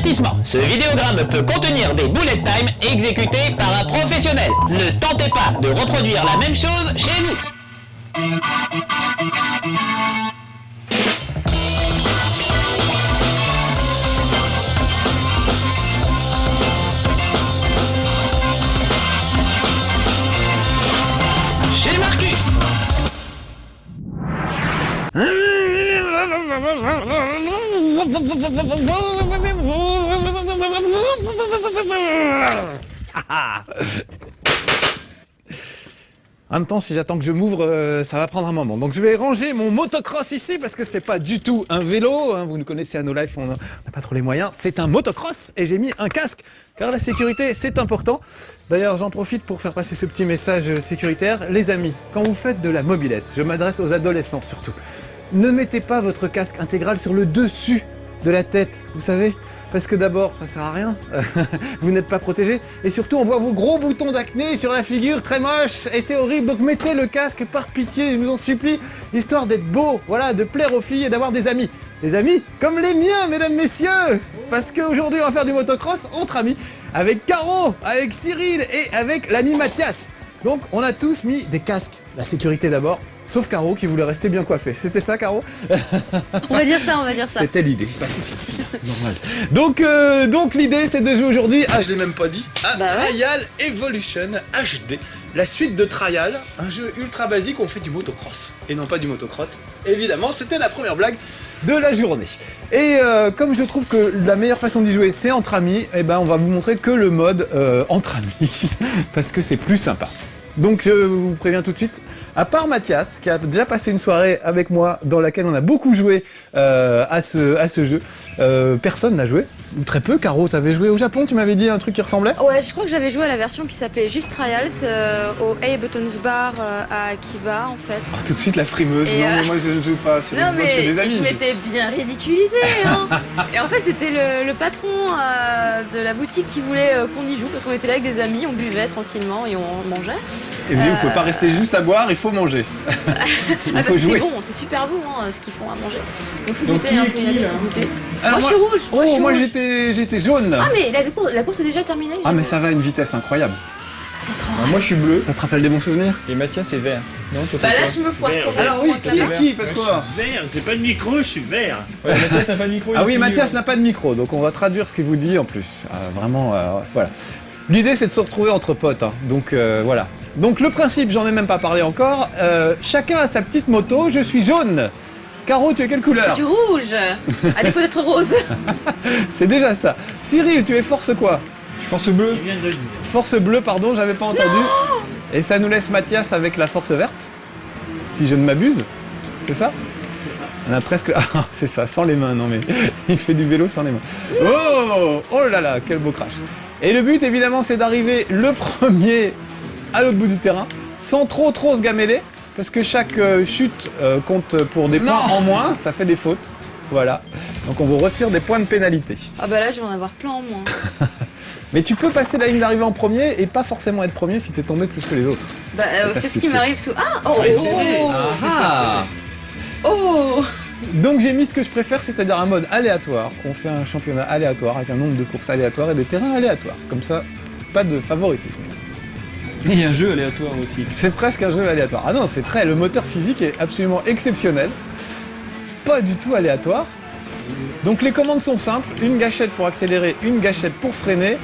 Avertissement, ce vidéogramme peut contenir des bullet time exécutés par un professionnel. Ne tentez pas de reproduire la même chose chez vous. Chez Marcus. En même temps, si j'attends que je m'ouvre, ça va prendre un moment. Donc je vais ranger mon motocross ici parce que c'est pas du tout un vélo. Hein. Vous nous connaissez à No Life, on n'a pas trop les moyens. C'est un motocross et j'ai mis un casque car la sécurité c'est important. D'ailleurs, j'en profite pour faire passer ce petit message sécuritaire. Les amis, quand vous faites de la mobilette, je m'adresse aux adolescents surtout, ne mettez pas votre casque intégral sur le dessus de la tête, vous savez, parce que d'abord, ça sert à rien, vous n'êtes pas protégé, et surtout on voit vos gros boutons d'acné sur la figure, très moche, et c'est horrible, donc mettez le casque par pitié, je vous en supplie, histoire d'être beau, voilà, de plaire aux filles et d'avoir des amis. Des amis comme les miens, mesdames, messieurs, parce qu'aujourd'hui on va faire du motocross entre amis, avec Caro, avec Cyril et avec l'ami Mathias. Donc on a tous mis des casques, la sécurité d'abord, sauf Caro qui voulait rester bien coiffée. C'était ça, Caro? On va dire ça, on va dire ça. C'était l'idée, c'est pas foutu. Normal. Donc l'idée c'est de jouer aujourd'hui, je l'ai même pas dit, à Trial Evolution HD. La suite de Trial, un jeu ultra basique où on fait du motocross et non pas du motocross. Évidemment, c'était la première blague de la journée. Et comme je trouve que la meilleure façon d'y jouer c'est entre amis, eh ben on va vous montrer que le mode entre amis parce que c'est plus sympa. Donc je vous préviens tout de suite, à part Mathias qui a déjà passé une soirée avec moi dans laquelle on a beaucoup joué à ce jeu, personne n'a joué, ou très peu. Caro, t'avais joué au Japon, tu m'avais dit un truc qui ressemblait? Ouais, je crois que j'avais joué à la version qui s'appelait juste Trials au A-Buttons Bar à Akiba en fait. Oh, tout de suite la frimeuse, non mais moi je ne joue pas sur Xbox chez des amis. Je m'étais bien ridiculisée hein. Et en fait c'était le patron de la boutique qui voulait qu'on y joue parce qu'on était là avec des amis, on buvait tranquillement et on mangeait. Et bien vous pouvez pas rester juste à boire, il faut manger. Il faut jouer. C'est bon, c'est super bon hein, ce qu'ils font à manger. Donc faut goûter, hein, faut y aller, faut goûter. Alors, moi je suis rouge. Moi j'étais jaune. Ah mais la course est déjà terminée. Ah mais ça va à une vitesse incroyable. C'est trop. Moi je suis bleu. Ça te rappelle des bons souvenirs? Et Mathias est vert. Non, toi, bah là je me foire. Alors oui, qui parce quoi? Vert, j'ai pas de micro, je suis vert. Ouais, Mathias n'a pas de micro. Ah oui, Mathias n'a pas de micro, donc on va traduire ce qu'il vous dit en plus. Vraiment, voilà. L'idée c'est de se retrouver entre potes, hein. Donc voilà. Donc le principe, j'en ai même pas parlé encore. Chacun a sa petite moto, je suis jaune. Caro, tu es quelle couleur? Je suis rouge. À défaut d'être rose. C'est déjà ça. Cyril, tu es force quoi? Je suis force bleue. Force bleue, pardon, j'avais pas entendu. Et ça nous laisse Mathias avec la force verte, si je ne m'abuse. C'est ça? On a presque... Ah, c'est ça, sans les mains, non mais... Il fait du vélo sans les mains. Oh là là, quel beau crash. Et le but, évidemment, c'est d'arriver le premier à l'autre bout du terrain, sans trop se gameler, parce que chaque chute compte pour des points en moins, ça fait des fautes. Voilà. Donc on vous retire des points de pénalité. Ah bah là, je vais en avoir plein en moins. Mais tu peux passer la ligne d'arrivée en premier et pas forcément être premier si t'es tombé plus que les autres. Bah c'est ce qui m'arrive sous... Donc j'ai mis ce que je préfère, c'est-à-dire un mode aléatoire. On fait un championnat aléatoire avec un nombre de courses aléatoires et des terrains aléatoires. Comme ça, pas de favoritisme. Et il y a un jeu aléatoire aussi. C'est presque un jeu aléatoire. Ah non, c'est très... Le moteur physique est absolument exceptionnel. Pas du tout aléatoire. Donc les commandes sont simples. Une gâchette pour accélérer, une gâchette pour freiner.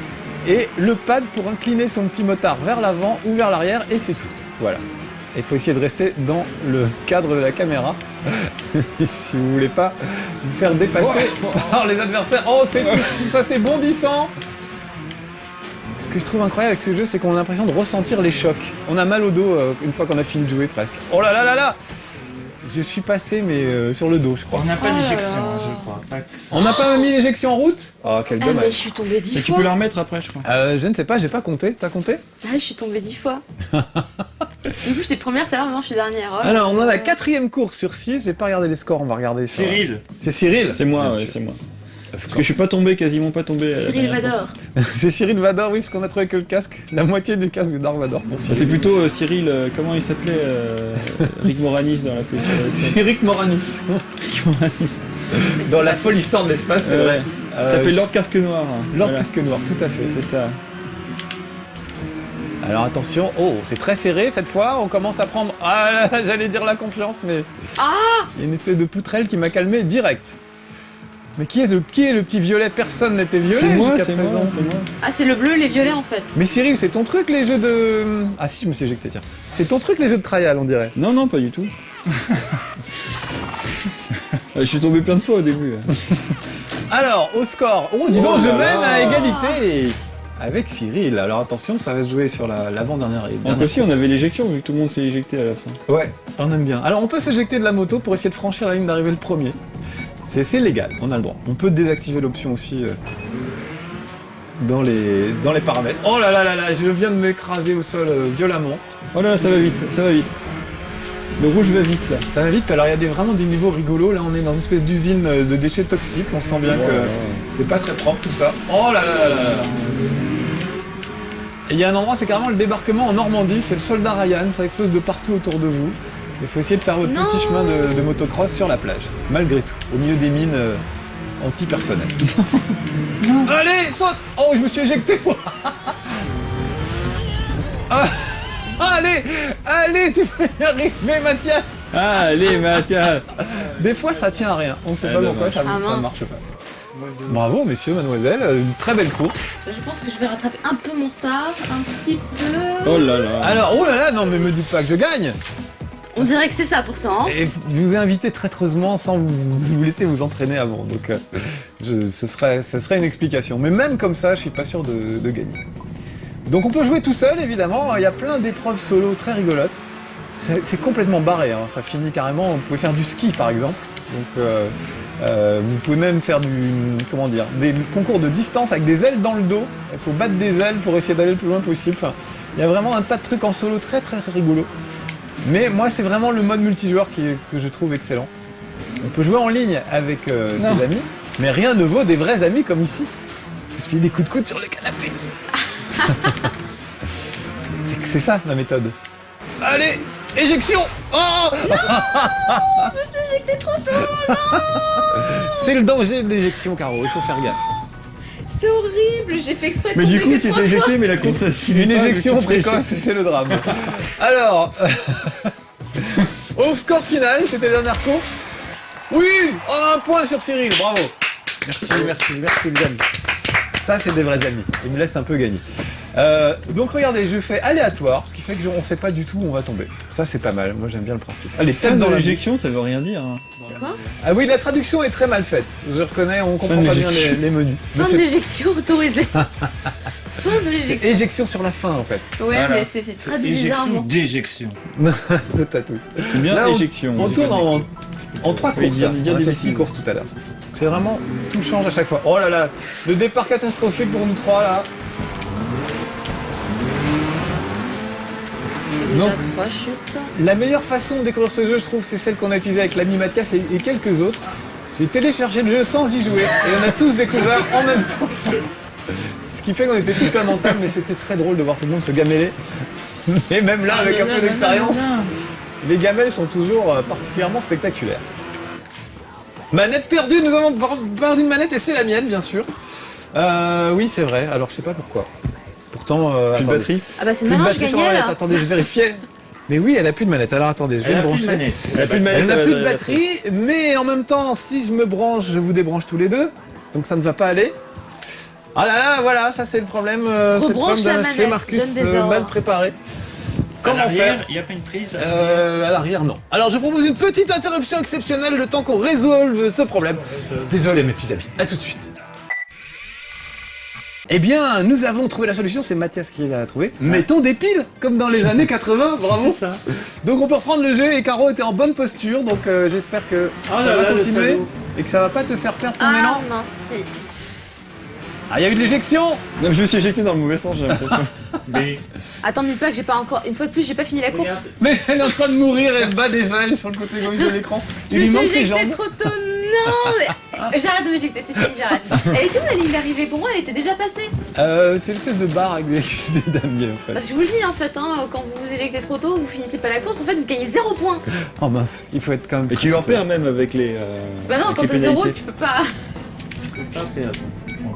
Et le pad pour incliner son petit motard vers l'avant ou vers l'arrière. Et c'est tout. Voilà. Il faut essayer de rester dans le cadre de la caméra. Si vous voulez pas vous faire dépasser par les adversaires. Oh, c'est tout ça, c'est bondissant. Ce que je trouve incroyable avec ce jeu, c'est qu'on a l'impression de ressentir les chocs. On a mal au dos une fois qu'on a fini de jouer presque. Oh là là là là! Je suis passé mais sur le dos, je crois. On n'a pas d'éjection, je crois. On n'a pas mis l'éjection en route? Oh, quel dommage. Mais je suis tombée 10 fois. Et tu peux la remettre après, je crois. Je ne sais pas, j'ai pas compté. T'as compté? Ah, je suis tombée 10 fois. Du coup, j'étais première tout à l'heure, maintenant je suis dernière. Oh, alors, on a la 4e course sur 6. J'ai pas regardé les scores, on va regarder. Cyril. C'est Cyril? C'est moi, ouais, c'est moi. Parce que je suis pas tombé, quasiment pas tombé. Cyril Vador. C'est Cyril Vador, oui, parce qu'on a trouvé que le casque, la moitié du casque de Dark Vador. C'est plutôt Cyril, comment il s'appelait Rick Moranis dans la folie. C'est Rick Moranis. Dans la folle histoire de l'espace, c'est vrai. Il s'appelle Lord Casque Noir. Hein. Lord Voilà. Casque Noir, tout à fait. C'est ça. Alors attention, oh, c'est très serré cette fois, on commence à prendre... Ah là, j'allais dire la confiance, mais... Ah Il y a une espèce de poutrelle qui m'a calmé direct. Mais qui est le petit violet? Personne n'était violet C'est moi, jusqu'à c'est présent. moi, c'est moi. Ah, c'est le bleu, les violets en fait. Mais Cyril, c'est ton truc les jeux de... Ah si, je me suis éjecté, tiens. C'est ton truc les jeux de trial, on dirait. Non, non, pas du tout. Je suis tombé plein de fois au début. Alors, au score... Oh, dis donc, Oh je là mène là. à égalité avec Cyril. Alors attention, ça va se jouer sur l'avant-dernière... Donc aussi, on avait l'éjection vu que tout le monde s'est éjecté à la fin. Ouais, on aime bien. Alors on peut s'éjecter de la moto pour essayer de franchir la ligne d'arrivée le premier. C'est légal, on a le droit. On peut désactiver l'option aussi dans les paramètres. Oh là là là là, je viens de m'écraser au sol violemment. Oh là là, ça va vite, ça va vite. Le rouge va vite là. Ça va vite, alors il y a vraiment des niveaux rigolos. Là on est dans une espèce d'usine de déchets toxiques. On sent bien que c'est pas très propre tout ça. Oh là là là là là. Et il y a un endroit, c'est carrément le débarquement en Normandie. C'est le soldat Ryan, ça explose de partout autour de vous. Il faut essayer de faire votre Non. petit chemin de motocross sur la plage, malgré tout, au milieu des mines anti-personnelles. Allez, saute! Oh, je me suis éjecté, moi. Ah, allez, allez, tu peux y arriver, Mathias. Ah, allez, Mathias. Des fois, ça tient à rien. On sait Ah, pas dommage. pourquoi, ça Ah, ne mince. marche pas. Bravo, messieurs, mademoiselle, une très belle course. Je pense que je vais rattraper un peu mon retard, un petit peu. Oh là là. Alors, oh là là, non, mais me dites pas que je gagne. On dirait que c'est ça pourtant. Et je vous ai invité traîtreusement sans vous laisser vous entraîner avant, donc ce serait une explication. Mais même comme ça, je suis pas sûr de gagner. Donc on peut jouer tout seul, évidemment, il y a plein d'épreuves solo très rigolotes. C'est complètement barré, hein. Ça finit carrément, vous pouvez faire du ski par exemple. Donc vous pouvez même faire des concours de distance avec des ailes dans le dos. Il faut battre des ailes pour essayer d'aller le plus loin possible. Enfin, il y a vraiment un tas de trucs en solo très très rigolo. Mais moi, c'est vraiment le mode multijoueur que je trouve excellent. On peut jouer en ligne avec ses amis, mais rien ne vaut des vrais amis comme ici. Je fais des coups de coude sur le canapé. c'est ça ma méthode. Allez, éjection. Oh Je me suis éjectée trop tôt. C'est le danger de l'éjection, Caro, il faut faire gaffe. C'est horrible. J'ai fait exprès de Mais du tomber coup, que tu 3 t'es fois. éjecté, mais la course a fini. Une pas, éjection mais tu t'es précoce, éjecté. c'est le drame. Alors, au score final, c'était la dernière course. Oui, un point sur Cyril, bravo. Merci Xavier. Ça, c'est des vrais amis. Ils me laissent un peu gagner. Donc regardez, je fais aléatoire, ce qui fait que on sait pas du tout où on va tomber. Ça, c'est pas mal. Moi, j'aime bien le principe. Allez, Fin tête de dans la l'éjection, ça veut rien dire. Hein. Quoi? Ah oui, la traduction est très mal faite. Je reconnais, on comprend de pas bien l'éjection. les menus. Mais Fin de c'est l'éjection autorisée. Fin de l'éjection. éjection sur la fin, en fait. Ouais, Voilà. mais c'est traduit Éjection, bizarrement. déjection. Je tatouille. C'est bien Là, éjection. On tourne en 3 Oui, courses. dire- Hein. dire On a des fait 6 bêtises. courses tout à l'heure. C'est vraiment, tout change à chaque fois. Oh là là, le départ catastrophique pour nous 3 là. Déjà Donc- 3 chutes. La meilleure façon de découvrir ce jeu, je trouve, c'est celle qu'on a utilisée avec l'ami Mathias et quelques autres. J'ai téléchargé le jeu sans y jouer et on a tous découvert en même temps. Ce qui fait qu'on était tous lamentables, mais c'était très drôle de voir tout le monde se gameler. Et même là, avec un peu d'expérience, les gamelles sont toujours particulièrement spectaculaires. Manette perdue, nous avons perdu une manette et c'est la mienne, bien sûr. Oui, c'est vrai, alors je sais pas pourquoi. Pourtant, Plus de attendez. batterie. Ah bah c'est Plus de maintenant je batterie sur la gagnais manette, là. attendez, je vérifiais. Mais oui, elle a plus de manette, alors attendez, je vais Elle me a plus de brancher. manette. Elle a plus de manette. Elle n'a ça va plus de la batterie, mais en même temps, si je me branche, je vous débranche tous les deux. Donc ça ne va pas aller. Ah là là, voilà, ça c'est le problème. C'est le Rebranche problème la chez manette, Marcus, donne des ordres. mal préparé. Comment À l'arrière, faire il n'y a pas une prise. À l'arrière, non. Alors je propose une petite interruption exceptionnelle le temps qu'on résolve ce problème. Désolé mes petits amis, à tout de suite. Eh bien, nous avons trouvé la solution, c'est Mathias qui l'a trouvé. Mettons des piles, comme dans les années 80, bravo. ça. Donc on peut reprendre le jeu et Caro était en bonne posture, donc j'espère que Oh ça là va là, le continuer salaud. et que ça va pas te faire perdre ton Ah élan. mince si. Ah, il y a eu de l'éjection. Non, mais je me suis éjecté dans le mauvais sens, j'ai l'impression. Mais Attends, me dis pas que j'ai pas encore. Une fois de plus, j'ai pas fini la course. regarde, Mais elle est en train de mourir, elle bat des ailes sur le côté gauche de l'écran. Je Il me lui suis manque ses éjectée jambes. trop tôt. Non, mais j'arrête de m'éjecter, c'est fini, j'arrête. Elle était où la ligne d'arrivée? Pour moi, elle était déjà passée. C'est une espèce de barre avec des damiers en fait. Parce que je vous le dis en fait, hein, quand vous vous éjectez trop tôt, vous finissez pas la course, en fait, vous gagnez 0 points. Oh mince, il faut être quand même. Et tu leur perds même avec les. Bah non, avec quand les t'as 0, pénalités. tu peux pas. pas perdre.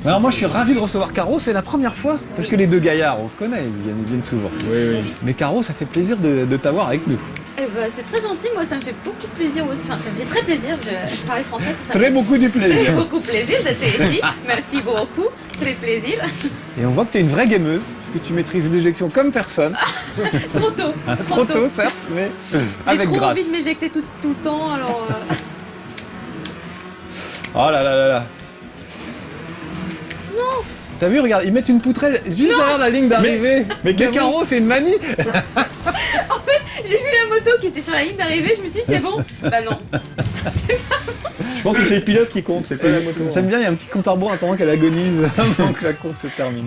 Alors moi je suis ravi de recevoir Caro, c'est la première fois. Parce que les deux gaillards, on se connaît, ils viennent souvent. Oui, oui. Mais Caro, ça fait plaisir de t'avoir avec nous. Eh ben, c'est très gentil, moi ça me fait beaucoup plaisir aussi. Enfin, ça me fait très plaisir. Je parlais français, ça Très beaucoup du Très plaisir. beaucoup plaisir d'être ici. Merci beaucoup. Très plaisir. Et on voit que t'es une vraie gameuse, parce que tu maîtrises l'éjection comme personne. Trop tôt. Trop tôt certes, mais J'ai avec trop grâce. envie de m'éjecter tout le temps, alors. Oh là là là là. Non. T'as vu, regarde, ils mettent une poutrelle juste derrière la ligne d'arrivée. mais Caro, c'est une manie. J'ai vu la moto qui était sur la ligne d'arrivée, je me suis dit c'est bon. Bah non. Je pense que c'est le pilote qui compte, c'est pas la moto. J'aime bien, il y a un petit compte à rebours en attendant qu'elle agonise avant que la course se termine.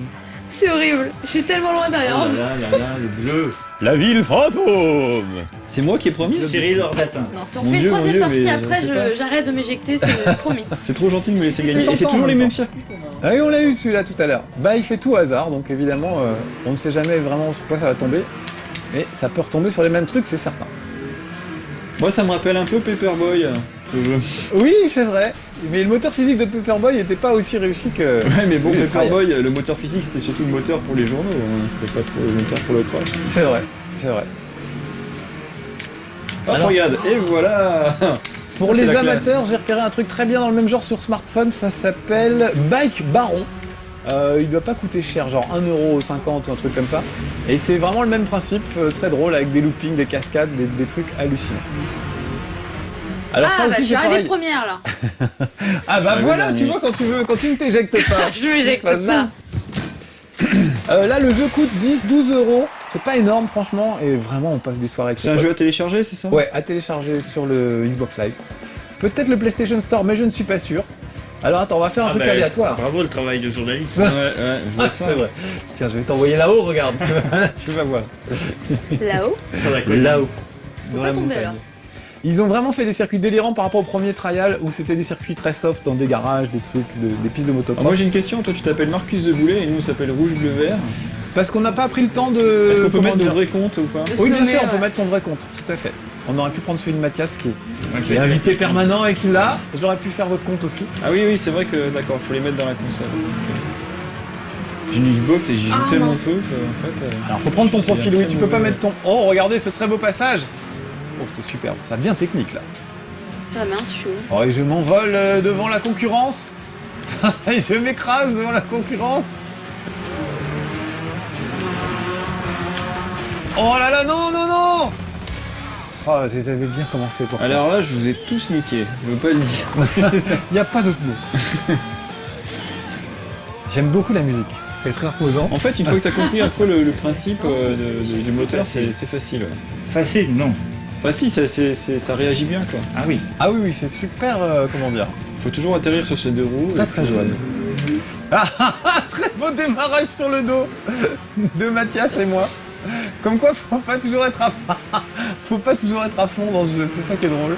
C'est horrible. Je suis tellement loin Oh derrière. là là là là, le bleu. La ville fantôme. C'est moi qui ai promis. Cyril Ordatin. Non, si on Mon fait une Dieu, troisième mon partie Dieu, mais après, je sais pas. j'arrête de m'éjecter, c'est promis. C'est trop gentil de me laisser C'est gagner. Et c'est tentant, toujours en les même mêmes temps. circuits. Ah oui, on l'a eu celui-là tout à l'heure. Bah, il fait tout au hasard, donc évidemment, on ne sait jamais vraiment sur quoi ça va tomber. Mais ça peut retomber sur les mêmes trucs, c'est certain. Moi, ça me rappelle un peu Paperboy, ce jeu. Oui, c'est vrai. Mais le moteur physique de Paperboy n'était pas aussi réussi que. Ouais, mais bon, celui de Trial. Paperboy, le moteur physique, c'était surtout le moteur pour les journaux. Hein. C'était pas trop le moteur pour le cross. C'est vrai, c'est vrai. Ah, regarde, et voilà. Pour Ça, c'est les la classe. amateurs, j'ai repéré un truc très bien dans le même genre sur smartphone, ça s'appelle Bike Baron. Il doit pas coûter cher, genre 1,50€ ou un truc comme ça. Et c'est vraiment le même principe, très drôle, avec des loopings, des cascades, des trucs hallucinants. Alors ça Ah, bah aussi je suis c'est arrivée pareil. première là. Ah bah J'avais voilà, gagné. tu vois quand tu ne t'éjectes pas. Je ça m'éjecte se passe pas. bien. Là le jeu coûte 10-12€. C'est pas énorme franchement, et vraiment on passe des soirées avec C'est ses un potes. jeu à télécharger, c'est ça? Ouais, à télécharger sur le Xbox Live. Peut-être le PlayStation Store, mais je ne suis pas sûr. Alors attends, on va faire un truc bah, aléatoire. Bravo le travail de journaliste. Ouais, je vois Ah, ça. c'est vrai. Tiens, je vais t'envoyer là-haut, regarde. Tu vas voir. Là-haut. Sur la colline. Là-haut. Faut Dans pas la tomber, montagne. alors. Ils ont vraiment fait des circuits délirants par rapport au premier trial où c'était des circuits très soft dans des garages, des trucs, des pistes de Alors, motocross. moi j'ai une question, toi tu t'appelles Marcus de Boulet et nous on s'appelle Rouge Bleu Vert. Parce qu'on n'a pas pris le temps de. Est-ce qu'on peut comment mettre de dire vrais comptes ou pas? De Oui, se bien sûr, nommer, on peut ouais. mettre son vrai compte, tout à fait. On aurait pu prendre celui de Mathias qui Ok. est invité permanent et qui l'a. J'aurais pu faire votre compte aussi. Ah oui, c'est vrai que d'accord, faut les mettre dans la console. Ok. J'ai une Xbox et j'y joue Ah, tellement mince. peu qu'en fait. Alors faut prendre ton C'est profil, un oui, très tu peux pas mauvais- mettre ton. Oh, regardez ce très beau passage. Oh, c'était superbe, ça devient technique là. Ah mince, chou. Oh, et je m'envole devant la concurrence. Et je m'écrase devant la concurrence. Oh là là, non, non, non. Oh, j'avais bien commencé pour toi. Alors là, je vous ai tous niqué, je veux pas le dire. Il n'y a pas d'autre mot. J'aime beaucoup la musique, c'est très reposant. En fait, une fois que t'as compris après le principe du moteur, c'est facile. Ouais. Facile, non. Enfin si, ça réagit bien quoi. Ah oui. Ah oui, oui, c'est super, comment dire. Faut toujours atterrir sur ces deux roues. Très et très puis, jouable. Ah, ah, ah, très beau démarrage sur le dos de Mathias et moi. Comme quoi, faut pas toujours être à faut pas toujours être à fond dans ce jeu, c'est ça qui est drôle.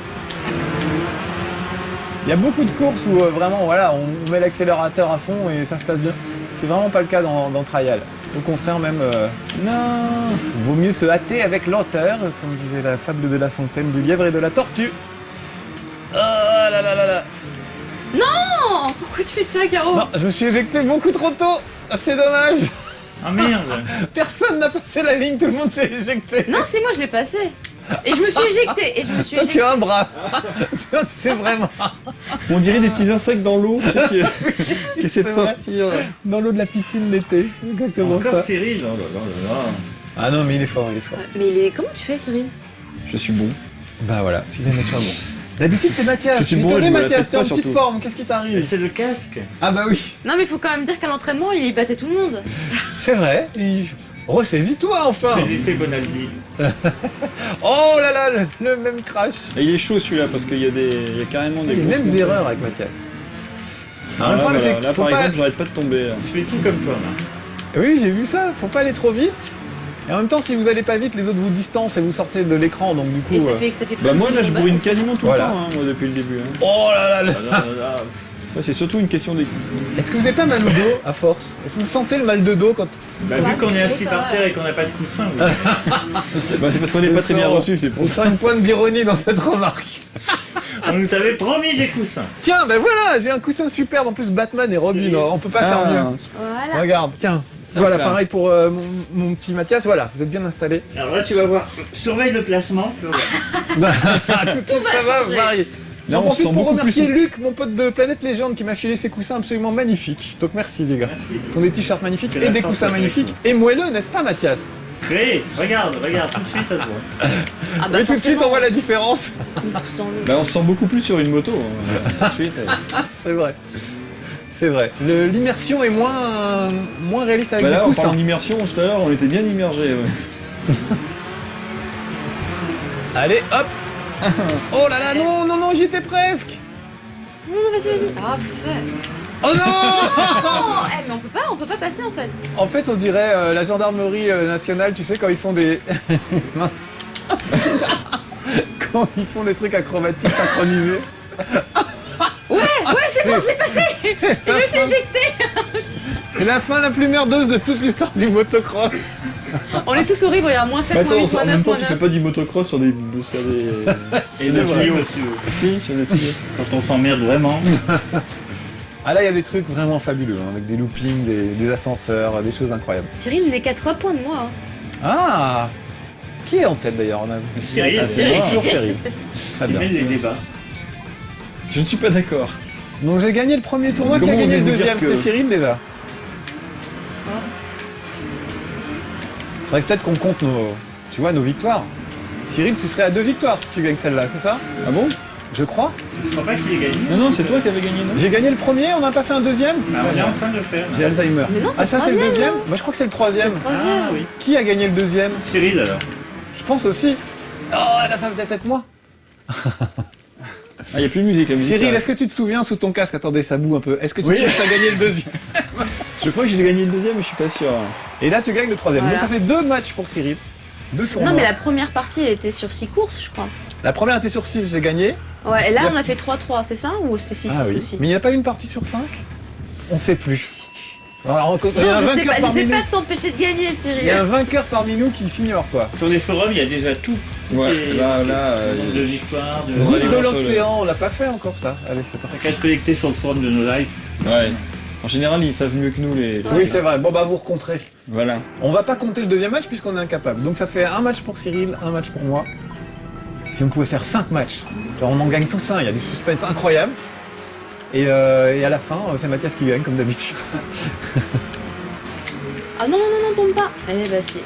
Il y a beaucoup de courses où vraiment, voilà, on met l'accélérateur à fond et ça se passe bien. C'est vraiment pas le cas dans Trial. Au contraire, même, Non. vaut mieux se hâter avec l'auteur, comme disait la fable de La Fontaine, du lièvre et de la tortue. Oh là là là là. Non. Pourquoi tu fais ça, Caro? Non, je me suis éjecté beaucoup trop tôt. Ah, c'est dommage. Ah merde. Personne n'a passé la ligne, tout le monde s'est éjecté. Non, c'est moi, je l'ai passé. Et je me suis éjectée. Et je me suis Toi, tu éjectée. as un bras. C'est vraiment On dirait des petits insectes dans l'eau tu sais, qui essaient de C'est vrai. sortir. dans l'eau de la piscine l'été. C'est exactement Encore ça. Cyril. Oh là là là là. Ah non, mais il est fort, il est fort. Mais il est... comment tu fais, Cyril? Je suis bon. Bah voilà, c'est bien naturellement bon. D'habitude, c'est Mathias. Je suis suis bon, étonné, je me la Mathias, pète t'es en pas, petite surtout. forme, qu'est-ce qui Mais t'arrive? c'est le casque. Ah bah oui, Non, mais faut quand même dire qu'à l'entraînement, il battait tout le monde. c'est vrai. Ressaisis-toi enfin. C'est l'effet Bonaldi. Oh là là, le même crash. Et il est chaud celui-là parce qu'il y a carrément des Les grosses mêmes montées. erreurs avec Mathias. Ah, Alors, le problème, c'est là, qu'il faut par pas... exemple, j'arrête pas de tomber. Là. Je fais tout comme toi là. Oui, j'ai vu ça, faut pas aller trop vite. Et en même temps, si vous allez pas vite, les autres vous distancent et vous sortez de l'écran, donc du coup... Et ça fait plein Bah de moi là je secondes. bourrine quasiment tout Voilà. le temps hein, moi depuis le début. Hein. Oh là là là. Ah là là là. Ouais, c'est surtout une question d'équipe. Est-ce que vous avez pas mal au dos, à force? Est-ce que vous sentez le mal de dos quand... Bah, vu qu'on est assis par terre et qu'on n'a pas de coussin, oui. Bah c'est parce qu'on n'est pas très bien reçu, c'est On pour ça. sent une pointe d'ironie dans cette remarque. On nous avait promis des coussins. Tiens, ben voilà, j'ai un coussin superbe. En plus, Batman et Robin, C'est- on peut pas faire mieux. Voilà. Regarde, tiens. Voilà, là. pareil pour mon petit Mathias. Voilà, vous êtes bien installé. Alors là, tu vas voir. Surveille le placement. tu vas voir. Tout ça va changer. varier. Là, J'en on se profite sent pour beaucoup remercier plus. Luc, mon pote de Planète Légende, qui m'a filé ces coussins absolument magnifiques. Donc merci les gars. Merci. Ils font des t-shirts magnifiques Que et la des force coussins soit avec magnifiques nous. et moelleux, n'est-ce pas Mathias? Hé, regarde, tout de suite ça se voit. Ah bah, Mais tout de suite on voit la différence. Bah, on se sent beaucoup plus sur une moto. Hein. Tout de suite. C'est vrai. C'est vrai. L'immersion est moins réaliste avec Bah des là, en coussins. parlant d'immersion, tout à l'heure, on était bien immergés. Ouais. Allez, hop. Oh là là, non, non, non, j'y étais presque. Non, non, vas-y. Ah, fuck. Oh non. Oh, mais on peut pas passer en fait. En fait, on dirait la gendarmerie nationale, tu sais, quand ils font des... Mince. Quand ils font des trucs acrobatiques synchronisés. Ouais, c'est bon, je l'ai passé. Et je me suis fin. éjectée. C'est la fin la plus merdeuse de toute l'histoire du motocross. On est tous horribles, il y a moins 7, Mais moins 8, attends, moins en 9, même temps, moins tu 9. fais pas du motocross sur des. Et C'est le vrai. tuyau dessus. Si, sur des tuyaux. Quand on s'emmerde vraiment. Ah là, il y a des trucs vraiment fabuleux, hein, avec des loopings, des ascenseurs, des choses incroyables. Cyril n'est qu'à 3 points de moi. Hein. Ah. Qui est en tête d'ailleurs? Cyril, Ah, Cyril. c'est toujours Cyril. Très Il bien. mène les débats. Je ne suis pas d'accord. Donc j'ai gagné le premier tournoi, qui a Comment gagné le osez-vous deuxième? dire que- C'était Cyril déjà. Oh. Faudrait peut-être qu'on compte nos victoires. Cyril, tu serais à 2 victoires si tu gagnes celle-là, c'est ça? Ah bon? Je crois. Je crois pas qu'il ait gagné. Non, non, c'est toi qui avais gagné, non? J'ai gagné le premier, on n'a pas fait un deuxième? Ah, on est en train de le faire. J'ai Alzheimer. Mais non, c'est Ah ça le c'est le troisième, deuxième? non Moi je crois que c'est le troisième. C'est le troisième. Ah oui. Qui a gagné le deuxième? Cyril alors. Je pense aussi. Oh là ça va peut-être être moi. Ah, il n'y a plus de musique, la musique. Cyril, ça est-ce que tu te souviens sous ton casque? Attendez, ça boue un peu. Est-ce que tu Oui. sais que tu as gagné le deuxième? Je crois que j'ai gagné le deuxième, mais je suis pas sûr. Et là tu gagnes le troisième. Voilà. Donc ça fait 2 matchs pour Cyril. 2 tournois. Non, mais la première partie, elle était sur 6 courses, je crois. La première était sur 6, j'ai gagné. Ouais, et là, Yep. on a fait 3-3, c'est ça? Ou c'est 6 Ah oui. aussi? Mais il n'y a pas une partie sur 5? On sait plus. Alors, il y a un Non, je sais vainqueur pas, parmi j'essaie nous. pas de t'empêcher de gagner, Il y a Cyril. un vainqueur parmi nous qui s'ignore quoi. Sur les forums, il y a déjà tout. Ouais, Et- là, nombre de victoires, de. Goutte aller de voir sur l'océan, on l'a pas fait encore ça. Allez, c'est T'as parti. qu'à te connecter sur le forum de nos lives. Ouais. En général, ils savent mieux que nous, les. Oui, c'est vrai. Bon bah vous recompterez. Voilà. On va pas compter le deuxième match puisqu'on est incapable. Donc ça fait un match pour Cyril, un match pour moi. Si on pouvait faire 5 matchs, genre on en gagne tous un, il y a du suspense incroyable. Et à la fin, c'est Mathias qui gagne comme d'habitude. Ah non, non, non, non, tombe pas. Eh bah si.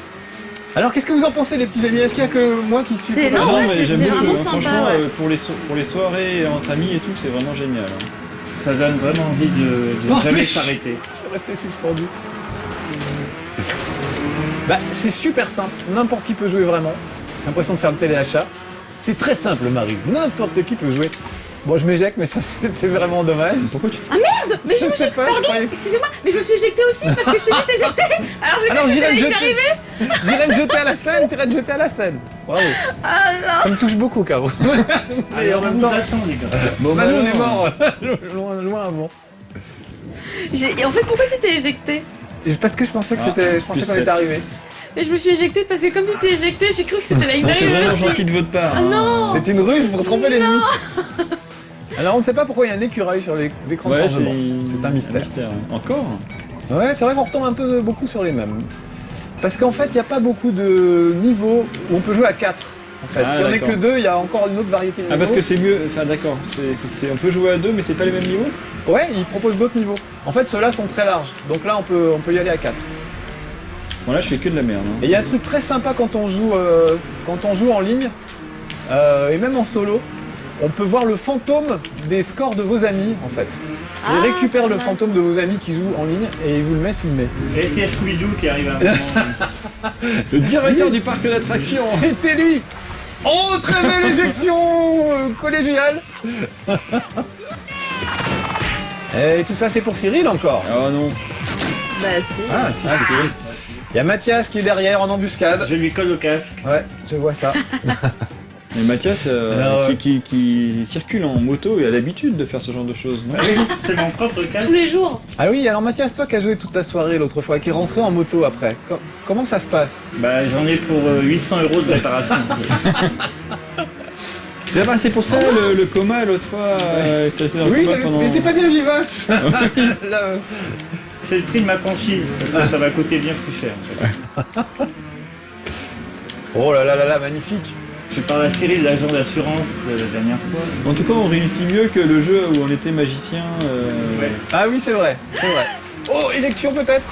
Alors qu'est-ce que vous en pensez les petits amis? Est-ce qu'il y a que moi qui suis C'est- pour- non, ouais, mais c'est j'aime beaucoup, vraiment hein. sympa, Franchement, ouais. pour les soirées entre amis et tout, c'est vraiment génial. Hein. Ça donne vraiment envie de Non, jamais mais- s'arrêter. Je suis resté suspendu. Bah, c'est super simple. N'importe qui peut jouer vraiment. J'ai l'impression de faire le téléachat. C'est très simple, Maryse. N'importe qui peut jouer. Bon, je m'éjecte, mais ça, c'était vraiment dommage. Pourquoi tu te... Mais je me suis... sais pas, je Pardon, croyais- excusez-moi, mais je me suis éjectée aussi parce que je t'ai dit t'éjecter. Alors j'ai Alors, cru que j'irai c'était me là qui jeter. arrivait. J'irai me jeter à la scène, t'irais te jeter à la scène. Bravo. Ah non. Ça me touche beaucoup, Caro. Et Alors, en on même vous temps, attend, les gars. Bon, bah, nous, on alors, est morts loin avant. Et en fait, pourquoi tu t'es éjecté? Parce que je pensais que Ah, c'était, je pensais plus qu'on était sept. arrivé. Et je me suis éjectée parce que comme tu t'es éjecté, j'ai cru que c'était là qui bon, c'est arrivait vraiment aussi. gentil de votre part. Ah hein. non. C'est une ruse pour tromper l'ennemi. Alors, on ne sait pas pourquoi il y a un écureuil sur les écrans de Ouais, chargement. C'est un mystère. Encore? Ouais, c'est vrai qu'on retombe un peu beaucoup sur les mêmes. Parce qu'en fait, il n'y a pas beaucoup de niveaux où on peut jouer à 4. En fait, Ah, si on n'est d'accord. que 2, il y a encore une autre variété de niveaux. Ah, parce que c'est mieux. Enfin, d'accord. On peut jouer à deux, mais c'est pas les mêmes niveaux? Ouais, ils proposent d'autres niveaux. En fait, ceux-là sont très larges. Donc là, on peut y aller à 4. Bon, là, je fais que de la merde. Hein. Et il y a un truc très sympa quand on joue en ligne, et même en solo. On peut voir le fantôme des scores de vos amis, en fait. Ah, Ils récupèrent c'est le pas mal, fantôme de vos amis qui jouent en ligne et ils vous le mettent sous le nez. Et est-ce qu'il y a Scooby-Doo qui arrive à un moment Le directeur du parc d'attractions. C'était lui. Oh, très belle éjection collégiale. Et tout ça, c'est pour Cyril encore. Oh non. Bah si. Ah, si, Ah, si. c'est vrai. Il y a Mathias qui est derrière en embuscade. Je lui colle au casque. Ouais, je vois ça. Mais Mathias, Alors, qui circule en moto et a l'habitude de faire ce genre de choses, non? Ah oui, c'est mon propre casque. Tous les jours. Ah oui, alors Mathias, toi qui as joué toute la soirée l'autre fois, qui est rentré en moto après, comment ça se passe? Bah, j'en ai pour 800 € de réparation. C'est pour ça le coma l'autre fois. J'étais resté dans le Oui, coma pendant... mais t'es pas bien vivace. Là, C'est le prix de ma franchise, parce que ça va coûter bien plus cher. En fait. Oh là là là là, magnifique. Je parle à la série de l'agent d'assurance la dernière fois. En tout cas, on réussit mieux que le jeu où on était magicien. Ouais. Ah oui, c'est vrai, c'est vrai. Oh, éjection peut-être.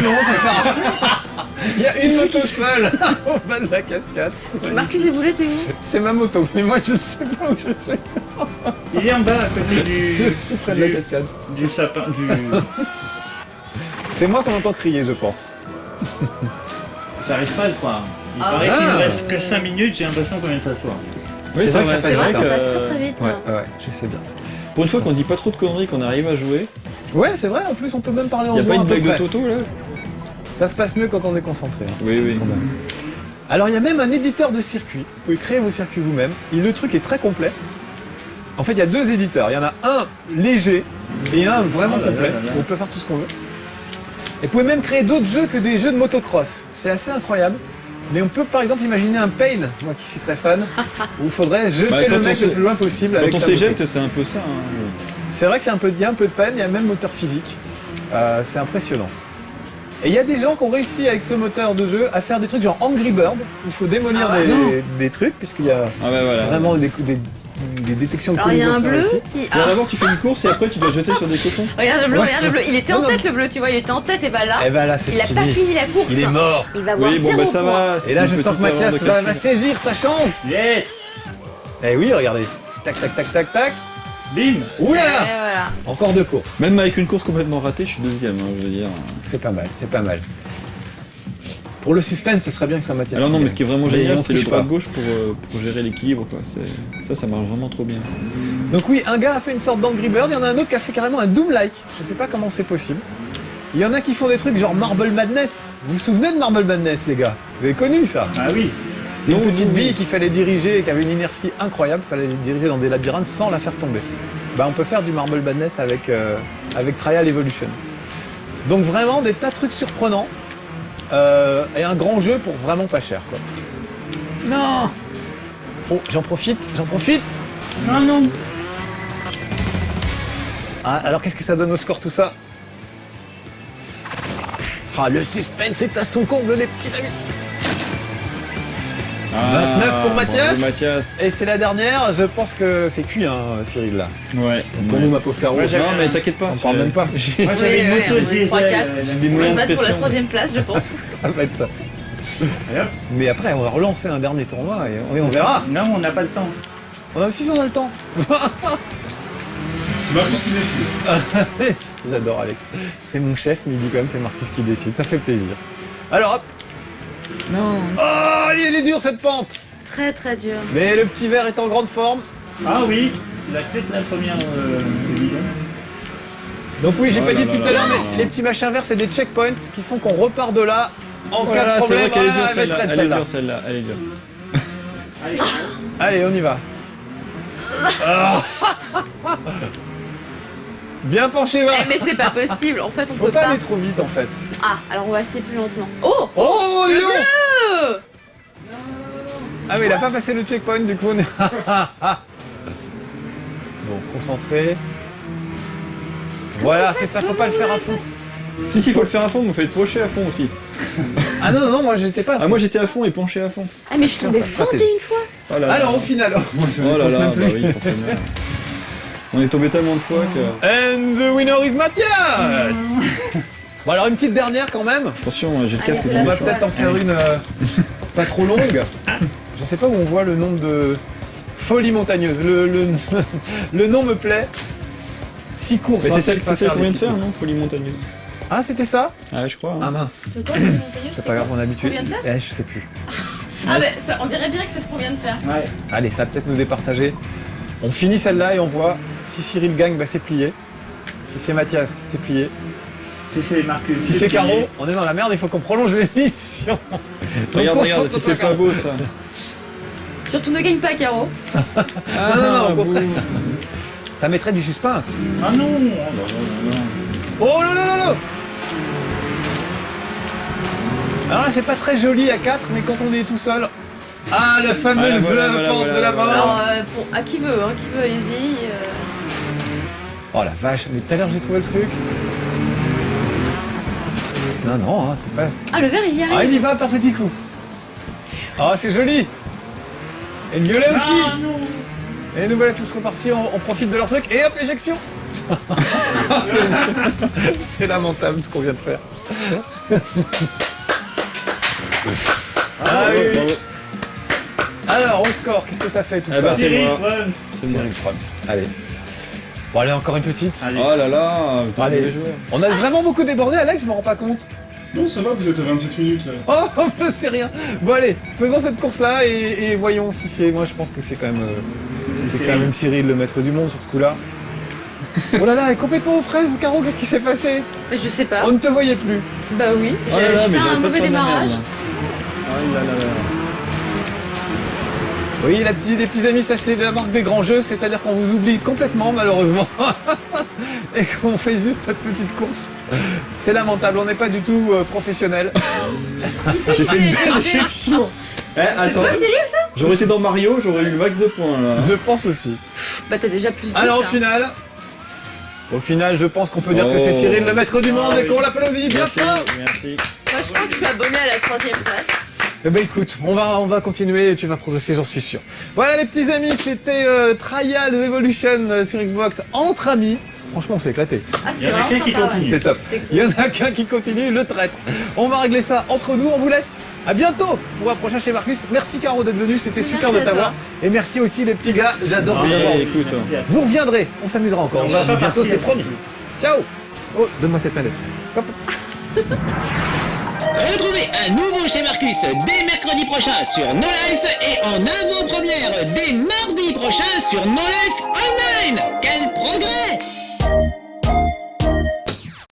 Non, ça sert à rien. Il y a une moto seule au bas de la cascade. Marcus et Boulet, t'es où? C'est ma moto, mais moi je ne sais pas où je suis. Il est en bas, à côté du... Je suis près de la cascade. Du sapin, du... C'est moi qu'on entend crier, je pense. J'arrive pas à le croire. Il paraît qu'il ne reste que 5 minutes, j'ai l'impression qu'on vient de s'asseoir. Oui, C'est vrai que ça C'est vrai, passe ça vite. passe très très vite. Ouais, je sais bien. Pour une fois qu'on dit pas trop de conneries, qu'on arrive à jouer. Ouais, c'est vrai, en plus on peut même parler en Y a jouant pas à une peu blague de près. Toto là? Ça se passe mieux quand on est concentré. Hein. Oui, oui. Quand même. Alors il y a même un éditeur de circuits. Vous pouvez créer vos circuits vous-même. Et le truc est très complet. En fait, il y a deux éditeurs. Il y en a un léger et un vraiment complet. On peut faire tout ce qu'on veut. Et vous pouvez même créer d'autres jeux que des jeux de motocross. C'est assez incroyable. Mais on peut par exemple imaginer un Pain, moi qui suis très fan, où il faudrait jeter Bah, quand le on mec s'é- le plus loin possible avec Quand on sa moto. s'éjecte, c'est un peu ça. Hein. C'est vrai que il y a un peu de peine, il y a le même moteur physique. C'est impressionnant. Et il y a des gens qui ont réussi avec ce moteur de jeu à faire des trucs genre Angry Bird. Il faut démolir des trucs, puisqu'il y a Ah bah voilà. vraiment des détections de Alors il y a collision un très bleu réussies. qui. C'est-à-dire Ah, d'abord tu fais une course et après tu dois jeter sur des cochons. regarde le bleu, Ouais. regarde le bleu. Il était en Non, tête le bleu, tu vois, il était en tête et bah là, Et ben là, c'est il a fini. pas fini la course. Il est mort. Il va avoir Oui, bon 0 bah ça points. va. Et là, je sens que Mathias va saisir sa chance. Yes. Eh oui, regardez. Tac, tac, tac, tac, tac. Bim. Et Oula voilà. Encore deux courses. Même avec une course complètement ratée, je suis deuxième, hein, je veux dire. C'est pas mal, c'est pas mal. Pour le suspense, ce serait bien que ce soit Mathias. Alors non, qui mais ce qui est vraiment gagne. Mais génial, on c'est le triche pas. droit-gauche pour gérer l'équilibre, quoi. Ça marche vraiment trop bien. Donc oui, un gars a fait une sorte d'Angry Bird, il y en a un autre qui a fait carrément un Doom-like. Je sais pas comment c'est possible. Il y en a qui font des trucs genre Marble Madness. Vous vous souvenez de Marble Madness, les gars? Vous avez connu ça? Ah oui. C'est une Non, petite non, bille non. qu'il fallait diriger et qui avait une inertie incroyable. Il fallait les diriger dans des labyrinthes sans la faire tomber. Bah, on peut faire du Marble Madness avec Trial Evolution. Donc vraiment des tas de trucs surprenants. Et un grand jeu pour vraiment pas cher, quoi. Non! Oh, j'en profite. Non, non. Ah, alors qu'est-ce que ça donne au score tout ça? Ah, le suspense est à son comble, les petits amis. 29 pour Mathias. bravo, Mathias. Et c'est la dernière, je pense que c'est cuit, hein, Cyril, là. Ouais. Pour nous, ma pauvre Caro. Moi, j'avais- Non, mais t'inquiète pas. On parle même pas. Moi j'avais une moto on est diesel. 3-4. J'ai des On va moyens se de battre pour la pression. 3ème place, je pense. Ça va être ça. Allez, hop. Mais après, on va relancer un dernier tournoi et on verra. Non, on n'a pas le temps. On a aussi, on a le temps. C'est Marcus qui décide. J'adore Alex. C'est mon chef, mais il dit quand même c'est Marcus qui décide. Ça fait plaisir. Alors hop. Non. Oh, il est dur cette pente. Très très dur. Mais le petit verre est en grande forme. Ah oui, il a peut-être la première évidemment. Donc oui, j'ai Oh pas là dit là tout là à l'heure, là mais là. les petits machins verts, c'est des checkpoints qui font qu'on repart de là en cas de Voilà, c'est problème. vrai qu'elle est Ah, dure elle va être celle-là. raide, Elle est celle-là. dure celle-là. Elle est dure. Allez. Allez, on y va. Ah. Bien penché, va. Eh, mais c'est pas possible, en fait on Faut peut pas pas. aller trop vite en fait. Ah, alors on va essayer plus lentement. Oh Oh, le non. bleu. Ah oui, il a pas passé le checkpoint du coup. On est... Bon, concentré. Voilà, c'est ça, faut pas le faire à fond. Si, faut le faire à fond, mais faut être penché à fond aussi. Ah non, non, moi j'étais pas à fond. Ah, moi j'étais à fond et penché à fond. Ah mais je Putain, tombais ça fantée stratégie. une fois. Oh là là. Alors au final, moi je Oh là compte là, même bah plus. oui, forcément. On est tombé tellement de fois que. And the winner is Mathias. Bon alors une petite dernière quand même. Attention, j'ai le Allez, casque c'est du On la va soie. peut-être en faire une pas trop longue. Je sais pas où on voit le nom de Folie Montagneuse. Le nom me plaît. 6 courses. Mais hein, c'est celle peut-être pas qu'on faire les vient de 6 faire, courses. non? Folie montagneuse. Ah c'était ça? Ah, je crois. Ah Hein. mince. Le temps de montagneux, C'est pas grave, on est habitué. qu'on vient de faire Eh, je sais plus. Ah bah ça, on dirait bien que c'est ce qu'on vient de faire. Ouais. Allez, ça va peut-être nous départager. On finit celle-là et on voit si Cyril gagne, bah c'est plié. Si c'est Mathias, c'est plié. Si c'est Marcus. Si c'est Caro, on est dans la merde, il faut qu'on prolonge l'émission. Donc, Regarde, concentre-toi, regarde, si c'est pas Caro. beau ça. Surtout ne gagne pas, Caro. Ah, non, au contraire. Ça mettrait du suspense. Ah non. Oh, non, non, non. Oh là là là là. Alors là, c'est pas très joli à 4, mais quand on est tout seul, Ah, la fameuse porte de la mort. Alors, à qui veut, allez-y. Oh la vache, mais tout à l'heure j'ai trouvé le truc. Non, hein, c'est pas... Ah, le verre, il y arrive. Ah, il y va par petits coups. Oh, c'est joli. Et le violet aussi. Ah non. Et nous voilà tous repartis, on profite de leur truc, et hop, éjection. C'est lamentable ce qu'on vient de faire. Ah oui, oui. Bravo. Alors, on score, qu'est-ce que ça fait tout Eh ça ben, c'est Cyril moi. Prums. C'est moi. Cyril Prums. Allez. Bon, allez, encore une petite. Allez. Oh là là, vous Allez. avez les joueurs. On a vraiment beaucoup débordé, Alex, je me rends pas compte. Non, ça va, vous êtes à 27 minutes. Oh, c'est rien. Bon, allez, faisons cette course-là et voyons si c'est... Moi, je pense que c'est quand même... c'est quand même Cyril, le maître du monde, sur ce coup-là. Oh là là, elle est complètement aux fraises, Caro, qu'est-ce qui s'est passé? Mais je sais pas. On ne te voyait plus. Bah oui, Oh là là, j'ai mais fait j'avais un pas de mauvais faire de la démarrage. merde, là. Oh là là là. Oui, les petits amis, ça c'est la marque des grands jeux, c'est-à-dire qu'on vous oublie complètement, malheureusement. Et qu'on fait juste cette petite course. C'est lamentable, on n'est pas du tout professionnel. Qui c'est J'ai qui fait une s'est éclaté là? perfection. Eh, attends, Toi, Cyril, ça? j'aurais été dans Mario, j'aurais eu le max de points là. Je pense aussi. Bah t'as déjà plus de Alors au ça. final, je pense qu'on peut dire que Oh. c'est Cyril le maître du monde Ah et qu'on l'applaudit bien Merci, fort. merci. Moi, je crois que je suis abonné à la 3ème place. Eh ben écoute, on va continuer et tu vas progresser, j'en suis sûr. Voilà les petits amis, c'était Trials Evolution sur Xbox entre amis. Franchement, on s'est éclaté. Ah, Il y c'était en a vraiment qu'un qui sympa, ouais. continue. C'était top. C'était Il cool. y en a qu'un qui continue, le traître. On va régler ça entre nous, on vous laisse. À bientôt pour un prochain chez Marcus. Merci Caro d'être venu, c'était super Merci de à t'avoir. toi. Et merci aussi les petits gars, j'adore vous Ouais, avoir aussi. écoute. Merci à toi. Vous reviendrez, on s'amusera encore. On va pas Bientôt, partir. c'est promis. Ciao. Oh, donne-moi cette manette. Hop. Retrouvez un nouveau chez Marcus dès mercredi prochain sur No Life et en avant-première dès mardi prochain sur No Life Online.